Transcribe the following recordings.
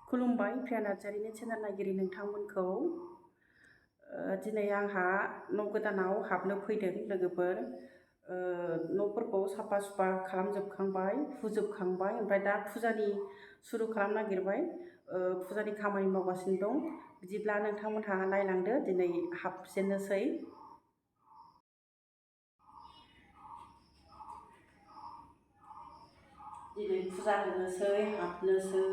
खुलुमबाय प्रिया नार्जारिनि चेनेल नायगिरि नोंथांमोनखौ दिनै आंहा न' गोदानाव हाबनो फैदों लोगोफोर न'फोरखौ साफा सुफा खालामजोबखांबाय फुजोबखांबाय ओमफ्राय दा फुजानि सुरु खालामनो नागिरबाय फुजानि खामानि मावगासिनो दं बिदिब्ला नोंथांमोनहा नायलांदो दिनै हाबजेननोसै दिनै फुजा होनोसै हाबनोसै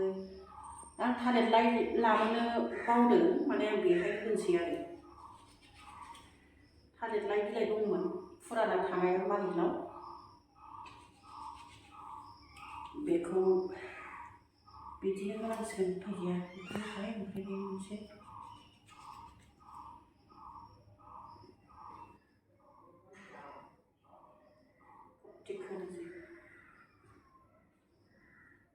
आं थालिर लाइ लाबोनो बावदों माने आं बेहाय होनोसै आरो थालिर लाइ बिलाइ दंमोन फुराना थानाय मालिकनाव बेखौ बिदिनो होनांसिगोन उफाय गैया ओमफ्राय मोनसे थिग होनोसै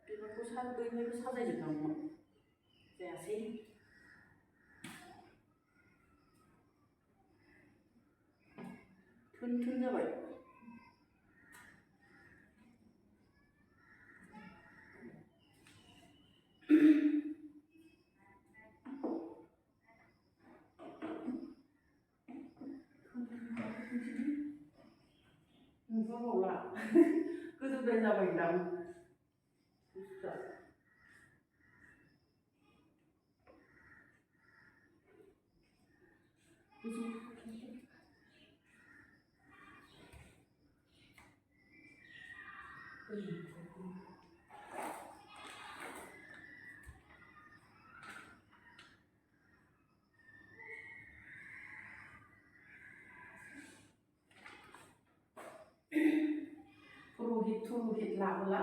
बेफोरखौ बैनिफ्रायबो साजायजोबनांगौमोन जायासै थोन थोन जाबाय नुबावला गोजौद्राय जाबायदां पुरहित लाबोला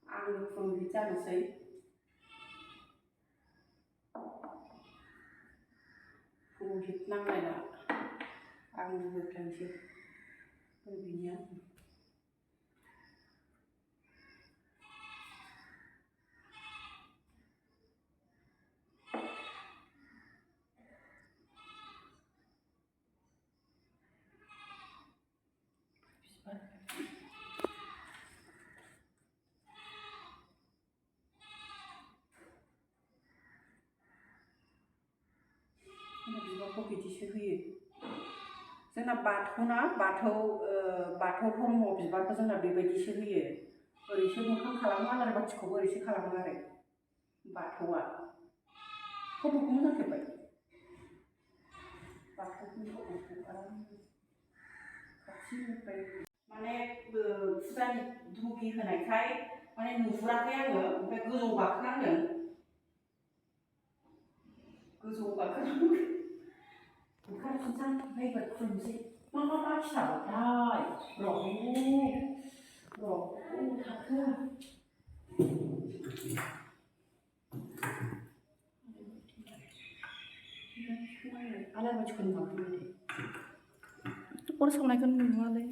आंनो पुरहित जानोसै पुरहित नांलायला आंनो होथारनोसै बिनिया बिबारखौ बिदिसो होयो जोंना बाथौ ब्रह्म बिबारखौ जोंना बेबायदिसो होयो ओरैसो मोखां खालामो आलारि बाथिखौबो ओरैसो खालामो आरो बाथौआ फट'खौ मोजां खेबबाय बाथौनि फट'खौ आराम खाथिनिफ्राय माने फुजानि धुबि होनायखाय माने नुहुराखै आङो ओमफ्राय गोजौआव गाखोनांदों ओंखारफिनसां ओमफ्राय एबार खुलुमनोसै मा बाखि थाबावथाय र' थाखो आलारि बाथिखौ नुवाखै माथो अर सावनायखौ नुवालै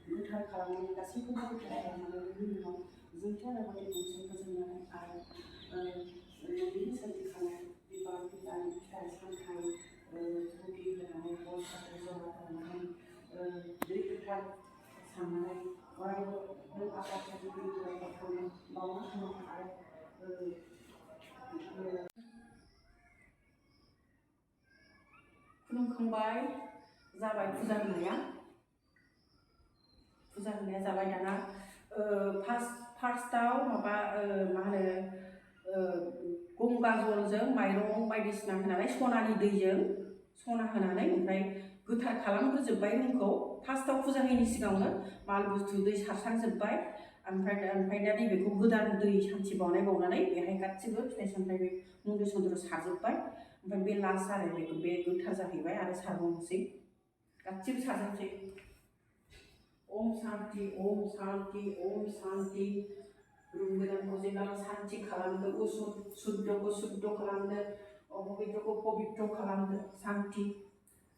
गोथार खालामनानै गासैखौबो गोथार खालामनानै उनाव जोंथि आलारि बाथि गंसे फोजोंनानै आरो न'नि सोरजिखानाय बिबार बिलाइ फिथाइ सामथाइ धुबि होनानै गय फाथै जरा होनानै दै गोथार सारनानै अरायबो नों आबाद बावना होनो आरो खुलुमखांबाय जाबाय फुजा होनाया जाबाय दाना फार्स्टआव माबा मा होनो गंगा जलजों माइरं बायदिसिना होनानै सनानि दैजों सना होनानै ओमफ्राय गोथार खालामग्रोजोब्बाय रुमखौ फार्स्टआव फुजा होयैनि सिगाङावनो माल बुस्थु दै सारस्रांजोब्बाय ओमफ्राय दा नैबेखौ गोदान दै सान्थि बावनानै बेहाय गासिबो फिथाइ सामथाइ बे मन्दिर सन्दिर सारजोब्बाय ओमफ्राय बे लास्ट आरो बे गोथार जाहैबाय आरो सारबावनोसै गासिबो सारजोबसै Om Shanti, Om Shanti, Om Shanti. Rumah Gwdanao जेब्ला शान्ति खालामदो, सुद्धखौ सुद्ध खालामदो, पबित्रखौ पबित्र खालामदो, शान्ति,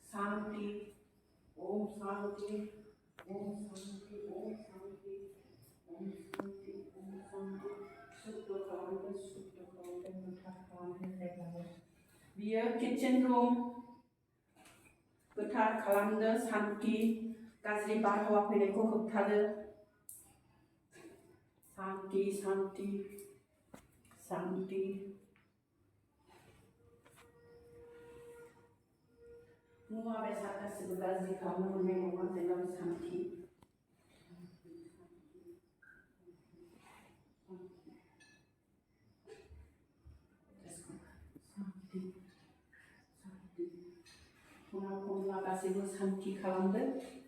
शान्ति, Om Shanti, Om Shanti, Om Shanti, Om Shanti, Om Shanti, सुद्ध खालामदो, गोथार खालामदो जायगाखौ। बियो किचेन रुम गोथार खालामदो, शान्ति, गाज्रि बारहावा फैनायखौ होबथादो। शान्ति, शान्ति, शान्ति। मुवा बेसाद गासिबो गाज्रि खालामनो मोननाय नङा, जेब्लाबो शान्ति। शान्ति, शान्ति। खना खनला गासिबो शान्ति खालामदो।